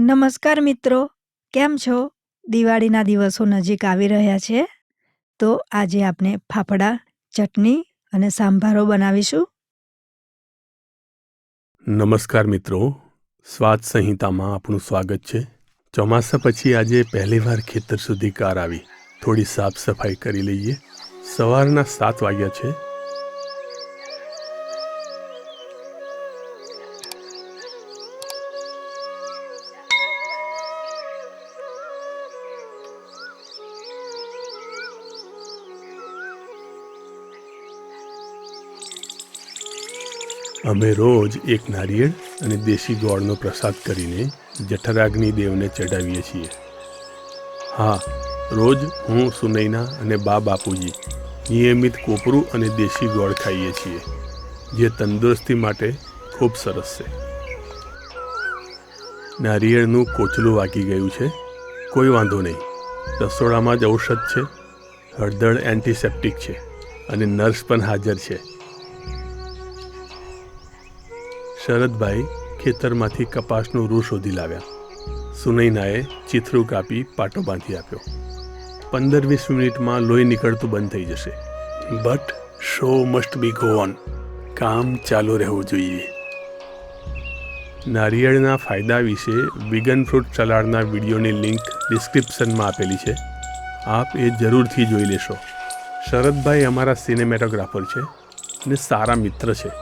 નમસ્કાર મિત્રો, કેમ છો? દિવાળીના દિવસો નજીક આવી રહ્યા છે, તો આજે આપણે ફાફડા, ચટણી અને સાંભારો બનાવીશું. નમસ્કાર મિત્રો, સ્વાદ સંહિતામાં આપનું સ્વાગત છે. ચોમાસા પછી આજે પહેલીવાર ખેતર સુધી કાર આવી. થોડી સાફ સફાઈ કરી લઈએ. સવારના 7 વાગ્યા છે. અમે રોજ એક નારિયેળ અને દેશી ગોળનો પ્રસાદ કરીને જઠરાગ્નિ દેવને ચઢાવીએ છીએ. હા, રોજ હું, સુનૈના અને બાપુજી નિયમિત કોપરું અને દેશી ગોળ ખાઈએ છીએ, જે તંદુરસ્તી માટે ખૂબ સરસ છે. નારિયેળનું કોચલું વાગી ગયું છે. કોઈ વાંધો નહીં, રસોડામાં જ ઔષધ છે. હળદર એન્ટિસેપ્ટિક છે અને નર્સ પણ હાજર છે. શરદભાઈ ખેતરમાંથી કપાસનું રૂ શોધી લાવ્યા. સુનૈનાએ ચીથરું કાપી પાટો બાંધી આપ્યો. 15-20 મિનિટમાં લોહી નીકળતું બંધ થઈ જશે. But show must be go on. કામ ચાલુ રહેવું જોઈએ. નારિયેળના ફાયદા વિશે વિગન ફ્રૂટ સલાડના વિડીયોની લિંક ડિસ્ક્રિપ્શનમાં આપેલી છે. આપ એ જરૂરથી જોઈ લેશો. શરદભાઈ અમારા સિનેમેટોગ્રાફર છે અને સારા મિત્ર છે.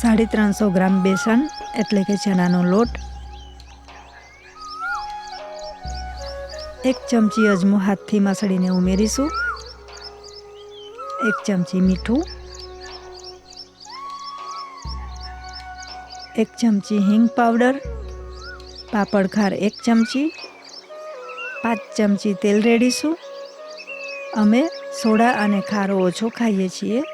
350 ગ્રામ બેસન એટલે કે ચણાનો લોટ, 1 ચમચી અજમો હાથથી મસળીને ઉમેરીશું, 1 ચમચી મીઠું, 1 ચમચી હિંગ પાવડર, પાપડ ખાર 1 ચમચી, 5 ચમચી તેલ રેડીશું. અમે સોડા અને ખારો ઓછો ખાઈએ છીએ.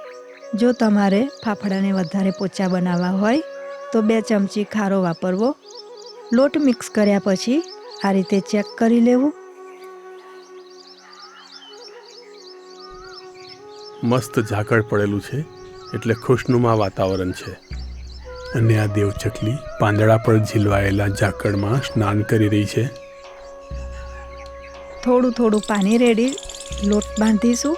જો તમારે ફાફડાને વધારે પોચા બનાવવા હોય તો 2 ચમચી ખારો વાપરવો. લોટ મિક્સ કર્યા પછી આ રીતે ચેક કરી લેવું. મસ્ત ઝાકળ પડેલું છે એટલે ખુશનુમા વાતાવરણ છે. અને આ દેવચકલી પાંદડા પર ઝીલવાયેલા ઝાકળમાં સ્નાન કરી રહી છે. થોડું થોડું પાણી રેડી લોટ બાંધીશું.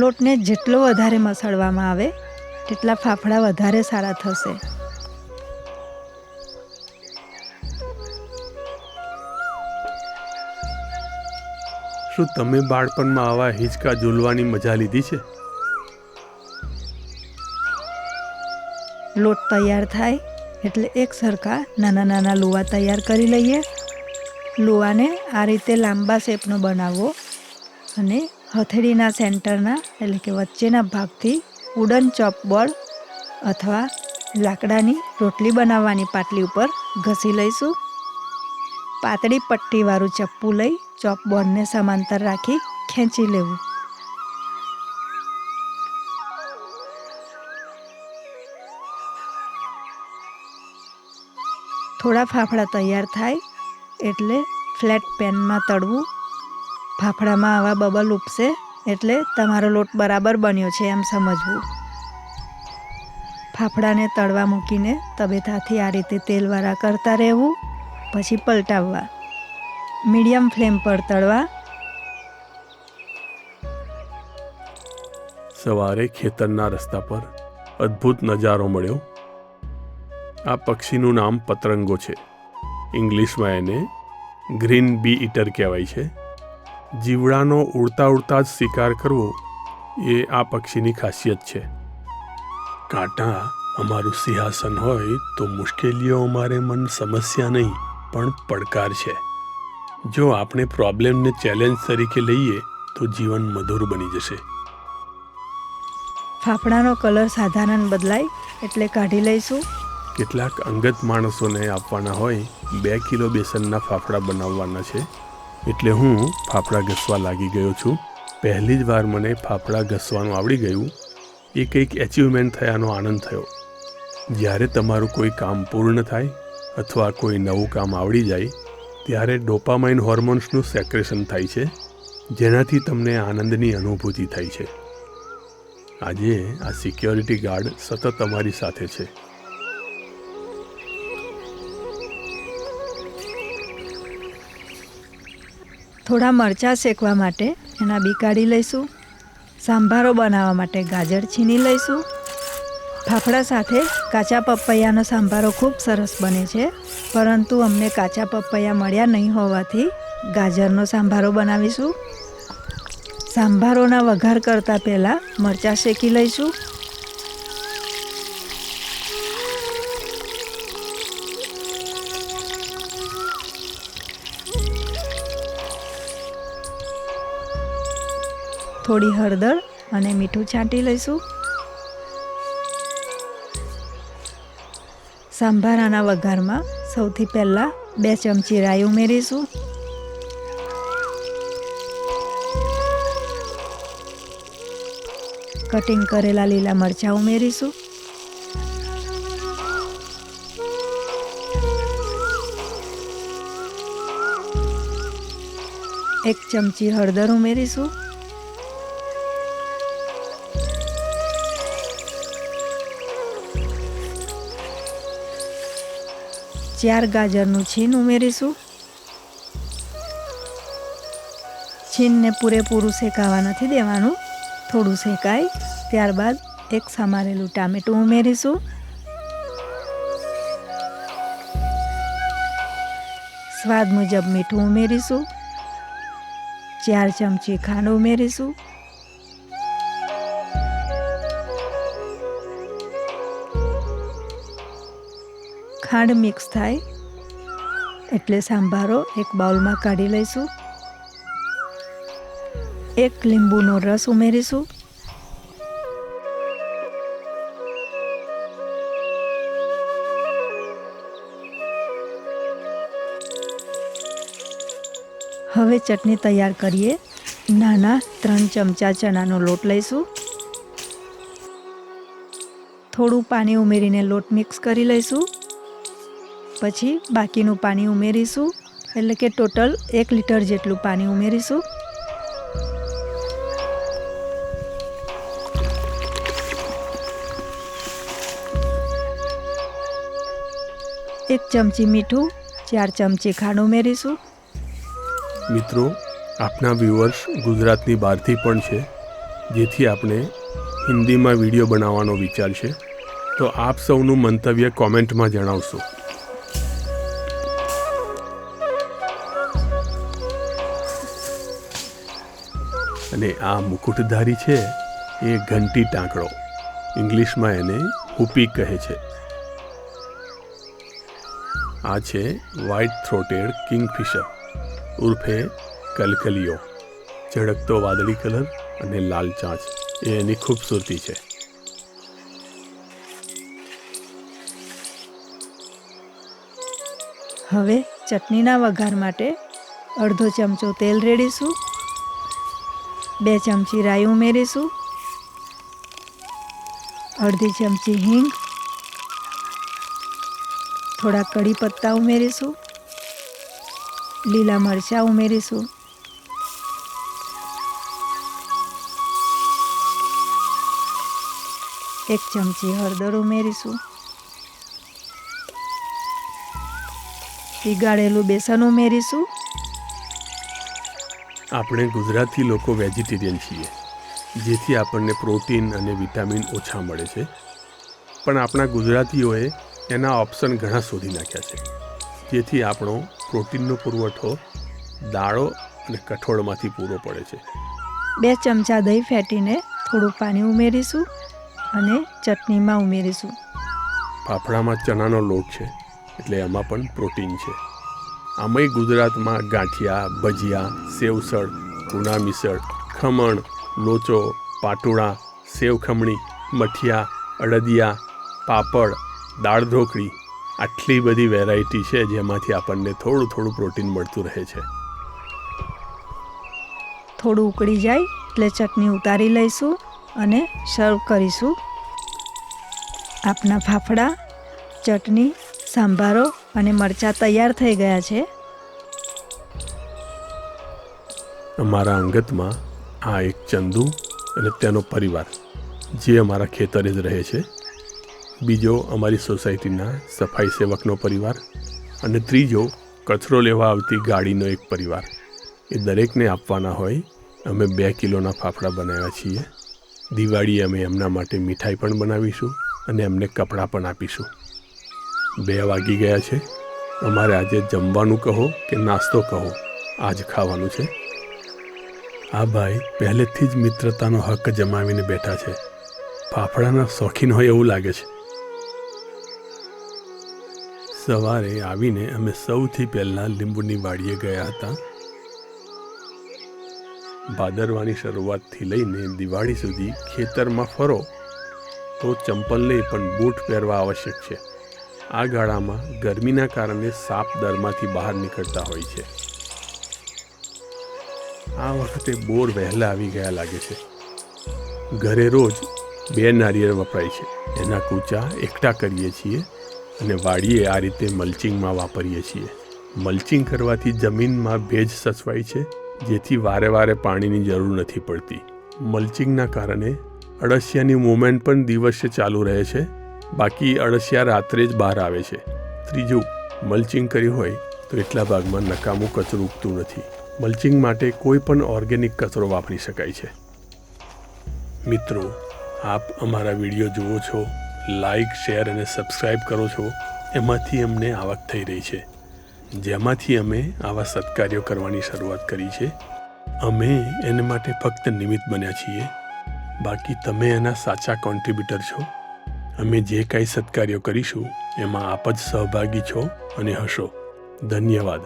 લોટને જેટલો વધારે મસળવામાં આવે તેટલા ફાફડા વધારે સારા થશે. શું તમે બાળપણમાં આવા હિંચકા ઝૂલવાની મજા લીધી છે? લોટ તૈયાર થાય એટલે એક સરખા નાના નાના લુવા તૈયાર કરી લઈએ. લુવાને આ રીતે લાંબા શેપનો બનાવવો અને હથેળીના સેન્ટરના એટલે કે વચ્ચેના ભાગથી વુડન ચોપબોર્ડ અથવા લાકડાની રોટલી બનાવવાની પાટલી ઉપર ઘસી લઈશું. પાતળી પટ્ટીવાળું ચપ્પુ લઈ ચોપબોર્ડને સમાંતર રાખી ખેંચી લેવું. થોડા ફાફડા તૈયાર થાય એટલે ફ્લેટ પેનમાં તળવું. ફાફડામાં આવા બબલ ઉપસે એટલે તમારો લોટ બરાબર બન્યો છે એમ સમજવું. ફાફડાને તળવા મૂકીને તબેથાથી આ રીતે તેલવાળા કરતા રહેવું, પછી પલટાવવા. મીડિયમ ફ્લેમ પર તળવા. સવારે ખેતરના રસ્તા પર અદ્ભુત નજારો મળ્યો. આ પક્ષીનું નામ પતરંગો છે. ઇંગ્લિશમાં એને ગ્રીન બી ઈટર કહેવાય છે. જીવડાનો ઉડતા ઉડતા જ શિકાર કરવો એ આ પક્ષીની ખાસિયત છે. કાંટા અમારું સિંહાસન હોય તો મુશ્કેલીઓ અમારે મન સમસ્યા નહીં પણ પડકાર છે. જો આપણે પ્રોબ્લેમને ચેલેન્જ તરીકે લઈએ તો જીવન મધુર બની જશે. ફાફડાનો કલર સાધારણ બદલાય એટલે કાઢી લઈશું. કેટલાક અંગત માણસોને આપવાના હોય 2 કિલો બેસનના ફાફડા બનાવવાના છે એટલે હું ફાફડા ઘસવા લાગી ગયો છું. પહેલી જ વાર મને ફાફડા ઘસવાનું આવડી ગયું. એ કંઈક એચિવમેન્ટ થયાનો આનંદ થયો. જ્યારે તમારું કોઈ કામ પૂર્ણ થાય અથવા કોઈ નવું કામ આવડી જાય ત્યારે ડોપામાઇન હોર્મોન્સનું સેક્રેશન થાય છે, જેનાથી તમને આનંદની અનુભૂતિ થાય છે. આજે આ સિક્યોરિટી ગાર્ડ સતત અમારી સાથે છે. થોડા મરચાં શેકવા માટે એના બી કાઢી લઈશું. સાંભારો બનાવવા માટે ગાજર છીની લઈશું. ફાફડા સાથે કાચા પપૈયાનો સાંભારો ખૂબ સરસ બને છે, પરંતુ અમને કાચા પપૈયા મળ્યા નહીં હોવાથી ગાજરનો સાંભારો બનાવીશું. સાંભારોના વઘાર કરતાં પહેલાં મરચાં શેકી લઈશું. થોડી હળદર અને મીઠું છાંટી લઈશું. સાંભારાના વઘારમાં સૌથી પહેલાં 2 ચમચી રાઈ ઉમેરીશું. કટિંગ કરેલા લીલા મરચાં ઉમેરીશું. 1 ચમચી હળદર ઉમેરીશું. ચાર ગાજરનું છીન ઉમેરીશું. છીનને પૂરેપૂરું શેકાવા નથી દેવાનું, થોડું શેકાય ત્યારબાદ 1 સમારેલું ટામેટું ઉમેરીશું. સ્વાદ મુજબ મીઠું ઉમેરીશું. 4 ચમચી ખાંડ ઉમેરીશું. ખાંડ મિક્સ થાય એટલે સાંભારો એક બાઉલમાં કાઢી લઈશું. 1 લીંબુનો રસ ઉમેરીશું. હવે ચટણી તૈયાર કરીએ. નાના 3 ચમચા ચણાનો લોટ લઈશું. થોડું પાણી ઉમેરીને લોટ મિક્સ કરી લઈશું. પછી બાકીનું પાણી ઉમેરીશું, એટલે કે ટોટલ 1 લીટર જેટલું પાણી ઉમેરીશું. એક ચમચી મીઠું, 4 ચમચી ખાંડ ઉમેરીશું. મિત્રો, આપના વ્યુઅર્સ ગુજરાતની બહારથી પણ છે, જેથી આપણે હિન્દીમાં વિડીયો બનાવવાનો વિચાર છે, તો આપ સૌનું મંતવ્ય કોમેન્ટમાં જણાવશો. અને આ મુકુટધારી છે એ ઘંટી ટાંકડો, ઇંગ્લિશમાં એને હુપી કહે છે. આ છે વ્હાઇટ થ્રોટેડ કિંગફિશર ઉર્ફે કલકલિયો. ઝળકતો વાદળી કલર અને લાલ ચાંચ એ એની ખૂબસૂરતી છે. હવે ચટણીના વઘાર માટે અડધો ચમચો તેલ રેડીશું. 2 ચમચી રાઈ ઉમેરીશું. અડધી ચમચી હિંગ, થોડા કડી પત્તા ઉમેરીશું. લીલા મરચાં ઉમેરીશું. એક ચમચી હળદર ઉમેરીશું. પીગાળેલું બેસન ઉમેરીશું. આપણે ગુજરાતી લોકો વેજીટેરિયન છીએ, જેથી આપણને પ્રોટીન અને વિટામિન ઓછા મળે છે, પણ આપણા ગુજરાતીઓએ એના ઓપ્શન ઘણા શોધી નાખ્યા છે, જેથી આપણો પ્રોટીનનો પુરવઠો દાળો અને કઠોળમાંથી પૂરો પડે છે. 2 ચમચા દહીં ફેટીને થોડું પાણી ઉમેરીશું અને ચટણીમાં ઉમેરીશું. ફાફડામાં ચણાનો લોટ છે, એટલે એમાં પણ પ્રોટીન છે. આમાંય ગુજરાતમાં ગાંઠિયા, ભજીયા, સેવસળ, પૂના મિસળ, ખમણ, લોચો, પાટોળા, સેવ ખમણી, મઠિયા, અડદિયા, પાપડ, દાળ ઢોકળી, આટલી બધી વેરાયટી છે, જેમાંથી આપણને થોડું થોડું પ્રોટીન મળતું રહે છે. થોડું ઉકળી જાય એટલે ચટણી ઉતારી લઈશું અને સર્વ કરીશું. આપના ફાફડા, ચટણી, સાંભારો અને મરચાં તૈયાર થઈ ગયા છે. અમારા અંગતમાં આ એક ચંદુ અને તેનો પરિવાર જે અમારા ખેતરે જ રહે છે, બીજો અમારી સોસાયટીના સફાઈ સેવકનો પરિવાર અને ત્રીજો કચરો લેવા આવતી ગાડીનો એક પરિવાર. એ દરેકને આપવાના હોય અમે 2 કિલોના ફાફડા બનાવ્યા છીએ. દિવાળીએ અમે એમના માટે મીઠાઈ પણ બનાવીશું અને એમને કપડાં પણ આપીશું. 2 વાગી ગયા છે. અમારે આજે જમવાનું કહો કે નાસ્તો કહો, આજ ખાવાનું છે. આ ભાઈ પહેલેથી જ મિત્રતાનો હક જમાવીને બેઠા છે. ફાફડાના શોખીન હોય એવું લાગે છે. સવારે આવીને અમે સૌથી પહેલાં લીંબુની વાડીએ ગયા હતા. ભાદરવાની શરૂઆતથી લઈને દિવાળી સુધી ખેતરમાં ફરો તો ચંપલ નહીં પણ બૂટ પહેરવા આવશ્યક છે. આ ગાળામાં ગરમીના કારણે સાપ દરમાંથી બહાર નીકળતા હોય છે. આ વખતે બોર વહેલા આવી ગયા લાગે છે. ઘરે રોજ 2 નારિયેળ વપરાય છે. એના કૂચા એકઠા કરીએ છીએ અને વાડીએ આ રીતે મલ્ચિંગમાં વાપરીએ છીએ. મલ્ચિંગ કરવાથી જમીનમાં ભેજ સચવાય છે, જેથી વારે વારે પાણીની જરૂર નથી પડતી. મલ્ચિંગના કારણે અળસિયાની મૂવમેન્ટ પણ દિવસે ચાલુ રહે છે, બાકી અળસિયા રાત્રે જ બહાર આવે છે. ત્રીજું, મલ્ચિંગ કર્યું હોય તો એટલા ભાગમાં નકામું કચરું ઉગતું નથી. મલ્ચિંગ માટે કોઈ પણ ઓર્ગેનિક કચરો વાપરી શકાય છે. મિત્રો, આપ અમારા વિડીયો જુઓ છો, લાઈક, શેર અને સબસ્ક્રાઈબ કરો છો. એમાંથી અમને આવક થઈ રહી છે, જેમાંથી અમે આવા સત્કાર્યો કરવાની શરૂઆત કરી છે. અમે એને માટે ફક્ત નિમિત્ત બન્યા છીએ, બાકી તમે એના સાચા કોન્ટ્રીબ્યુટર છો. અમે જે કાંઈ સત્કાર્યો કરીશું એમાં આપ જ સહભાગી છો અને હશો. ધન્યવાદ.